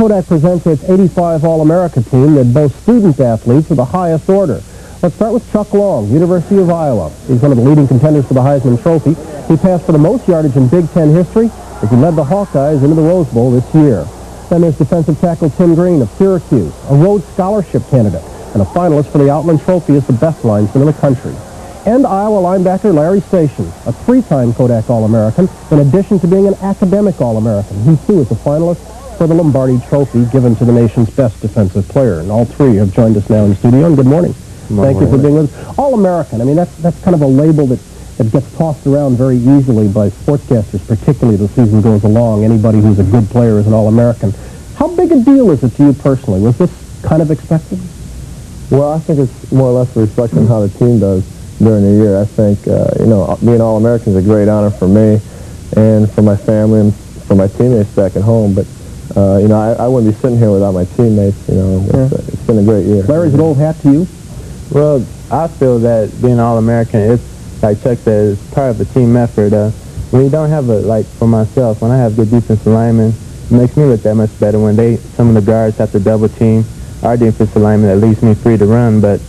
Kodak presents its 85 All-America team that boasts student athletes of the highest order. Let's start with Chuck Long, University of Iowa. He's one of the leading contenders for the Heisman Trophy. He passed for the most yardage in Big Ten history as he led the Hawkeyes into the Rose Bowl this year. Then there's defensive tackle Tim Green of Syracuse, a Rhodes Scholarship candidate, and a finalist for the Outland Trophy as the best linesman in the country. And Iowa linebacker Larry Station, a three-time Kodak All-American, in addition to being an academic All-American. He, too, is a finalist for the Lombardi Trophy given to the nation's best defensive player. And all three have joined us now in the studio. And good morning. Thank you for being with us. All-American, I mean, that's kind of a label that gets tossed around very easily by sportscasters, particularly as the season goes along. Anybody who's a good player is an All-American. How big a deal is it to you personally? Was this kind of expected? Well, I think it's more or less a reflection on how the team does during the year. I think, being All-American is a great honor for me and for my family and for my teammates back at home. But, I wouldn't be sitting here without my teammates. It's been a great year. Larry, is it old hat to you? Well, I feel that being All-American, it's, like Chuck said, it's part of a team effort. When you don't have for myself, when I have good defensive linemen, it makes me look that much better when some of the guards have to double team our defensive lineman that leaves me free to run. But,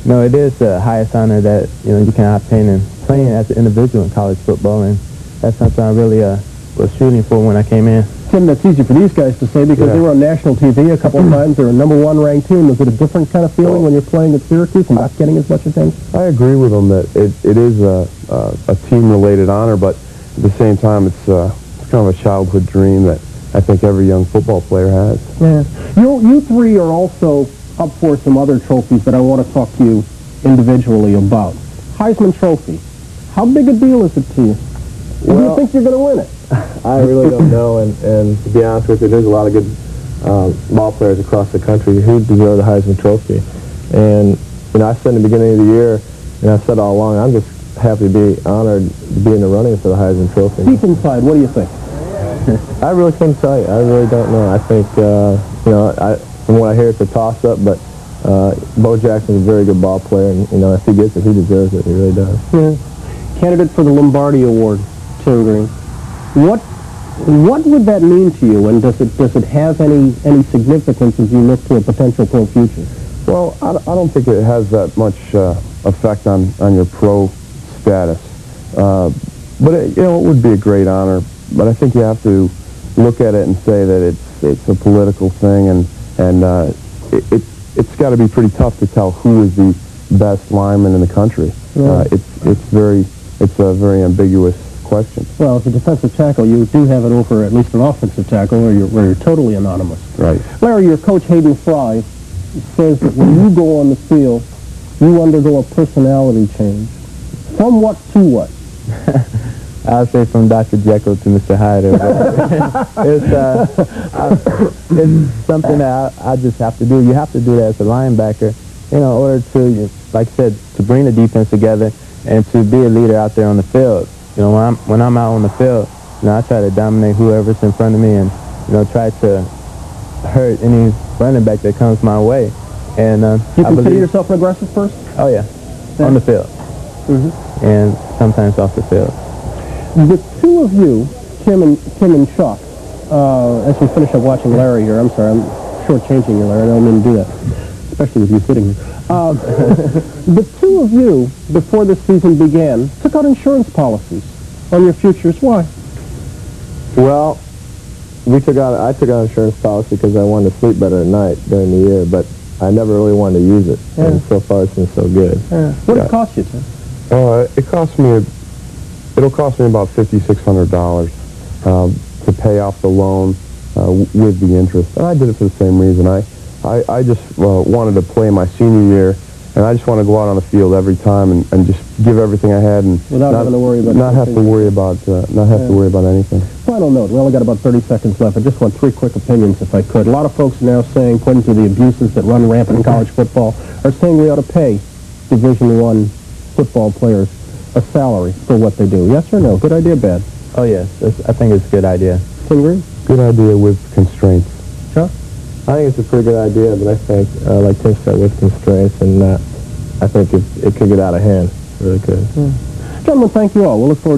it is the highest honor that, you can obtain in playing as an individual in college football, and that's something I really was shooting for when I came in. Tim, that's easy for these guys to say because they were on national TV a couple of times. They're a #1 ranked team. Was it a different kind of feeling when you're playing at Syracuse and not getting as much attention? I agree with them that it is a team-related honor, but at the same time, it's kind of a childhood dream that I think every young football player has. Yeah. You three are also up for some other trophies that I want to talk to you individually about. Heisman Trophy. How big a deal is it to you? Do you think you're going to win it? I really don't know, and to be honest with you, there's a lot of good ball players across the country who deserve the Heisman Trophy. And, I said in the beginning of the year, and I've said all along, I'm just happy to be honored to be in the running for the Heisman Trophy. Deep inside, what do you think? I really couldn't tell you. I really don't know. I think, from what I hear, it's a toss-up, but Bo Jackson's a very good ball player, and, if he gets it, he deserves it. He really does. Yeah. Candidate for the Lombardi Award, Tim Green. What would that mean to you, and does it have any significance as you look to a potential pro future? Well, I don't think it has that much effect on your pro status, but it would be a great honor. But I think you have to look at it and say that it's a political thing, and it's got to be pretty tough to tell who is the best lineman in the country. Yeah. It's a very ambiguous question. Well, as a defensive tackle, you do have it over at least an offensive tackle where you're totally anonymous. Right. Larry, your coach, Hayden Fry, says that when you go on the field, you undergo a personality change. From what to what? I'll say from Dr. Jekyll to Mr. Hyde. It's something that I just have to do. You have to do that as a linebacker in order to, like I said, to bring the defense together and to be a leader out there on the field. When I'm out on the field, I try to dominate whoever's in front of me and, try to hurt any running back that comes my way. And you consider yourself an aggressive person? Oh, yeah. On the field. Mm-hmm. And sometimes off the field. The two of you, Tim and Chuck, as we finish up watching Larry here, I'm sorry, I'm shortchanging you, Larry. I don't mean to do that, especially with you sitting here. The two of you, before the season began, took out insurance policies on your futures. Why? Well, I took out an insurance policy because I wanted to sleep better at night during the year, but I never really wanted to use it, and so far it's been so good. Yeah. What did it cost you, Tim? It'll cost me about $5,600 to pay off the loan with the interest, and I did it for the same reason. I just wanted to play my senior year, and I just want to go out on the field every time and just give everything I had, and without having to worry about not have to worry about anything. Final note. We only got about 30 seconds left. I just want three quick opinions, if I could. A lot of folks now saying, pointing to the abuses that run rampant in college football, are saying we ought to pay Division I football players a salary for what they do. Yes or no? Good idea, bad? Oh, yes. I think it's a good idea. Tim Green? Good idea with constraints. Chuck? I think it's a pretty good idea, but I think, like Tim said, with constraints, and I think it could get out of hand. It really could. Gentlemen, thank you all. We'll look forward